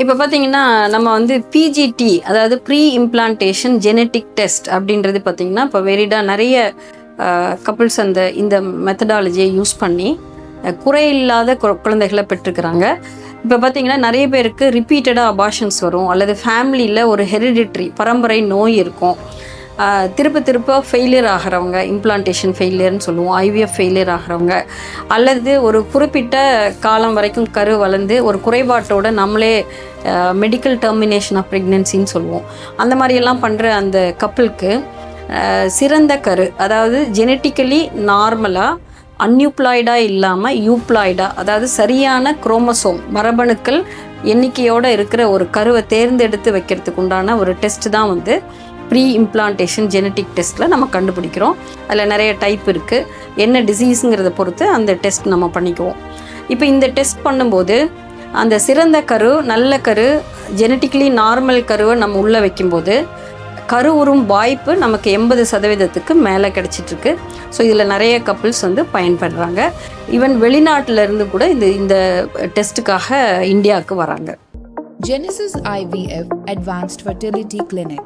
இப்போ பார்த்தீங்கன்னா நம்ம வந்து பிஜிடி, அதாவது ப்ரீ இம்ப்ளான்டேஷன் ஜெனட்டிக் டெஸ்ட் அப்படின்றது பார்த்தீங்கன்னா இப்போ நிறைய கப்புள்ஸ் இந்த மெத்தடாலஜியை யூஸ் பண்ணி குறையில்லாத குழந்தைகளை பெற்றுக்கிறாங்க. இப்போ பார்த்தீங்கன்னா நிறைய பேருக்கு ரிப்பீட்டடாக அபார்ஷன்ஸ் வரும், அல்லது ஃபேமிலியில் ஒரு ஹெரிடிட்ரி பரம்பரை நோய் இருக்கும். திருப்ப ஃபெயிலியர் ஆகிறவங்க, இம்ப்ளான்டேஷன் ஃபெயிலியர்னு சொல்லுவோம், ஐவிஎஃப் ஃபெயிலியர் ஆகிறவங்க, அல்லது ஒரு குறிப்பிட்ட காலம் வரைக்கும் கரு வளர்ந்து ஒரு குறைபாட்டோடு நம்மளே மெடிக்கல் டெர்மினேஷன் ஆஃப் ப்ரெக்னென்சின்னு சொல்லுவோம். அந்த மாதிரியெல்லாம் பண்ணுற அந்த கப்புளுக்கு சிறந்த கரு, அதாவது ஜெனட்டிக்கலி நார்மலாக அன்யூப்ளாய்டாக இல்லாமல் யூப்ளாய்டாக, அதாவது சரியான குரோமோசோம் மரபணுக்கள் எண்ணிக்கையோடு இருக்கிற ஒரு கருவை தேர்ந்தெடுத்து வைக்கிறதுக்கு உண்டான ஒரு டெஸ்ட் தான் வந்து ப்ரீ இம்ப்ளான்டேஷன் ஜெனட்டிக் டெஸ்ட்டில் நம்ம கண்டுபிடிக்கிறோம். அதில் நிறைய டைப் இருக்குது. என்ன டிசீஸுங்கிறத பொறுத்து அந்த டெஸ்ட் நம்ம பண்ணிக்குவோம். இப்போ இந்த டெஸ்ட் பண்ணும்போது அந்த சிறந்த கரு, நல்ல கரு, ஜெனட்டிக்கலி நார்மல் கருவை நம்ம உள்ளே வைக்கும்போது கரு உறும் வாய்ப்பு நமக்கு 80% மேலே கிடச்சிட்ருக்கு. ஸோ இதில் நிறைய கப்புள்ஸ் வந்து பயன்படுறாங்க. ஈவன் வெளிநாட்டிலேருந்து கூட இந்த டெஸ்ட்டுக்காக இந்தியாவுக்கு வராங்க. Genesis IVF Advanced Fertility Clinic.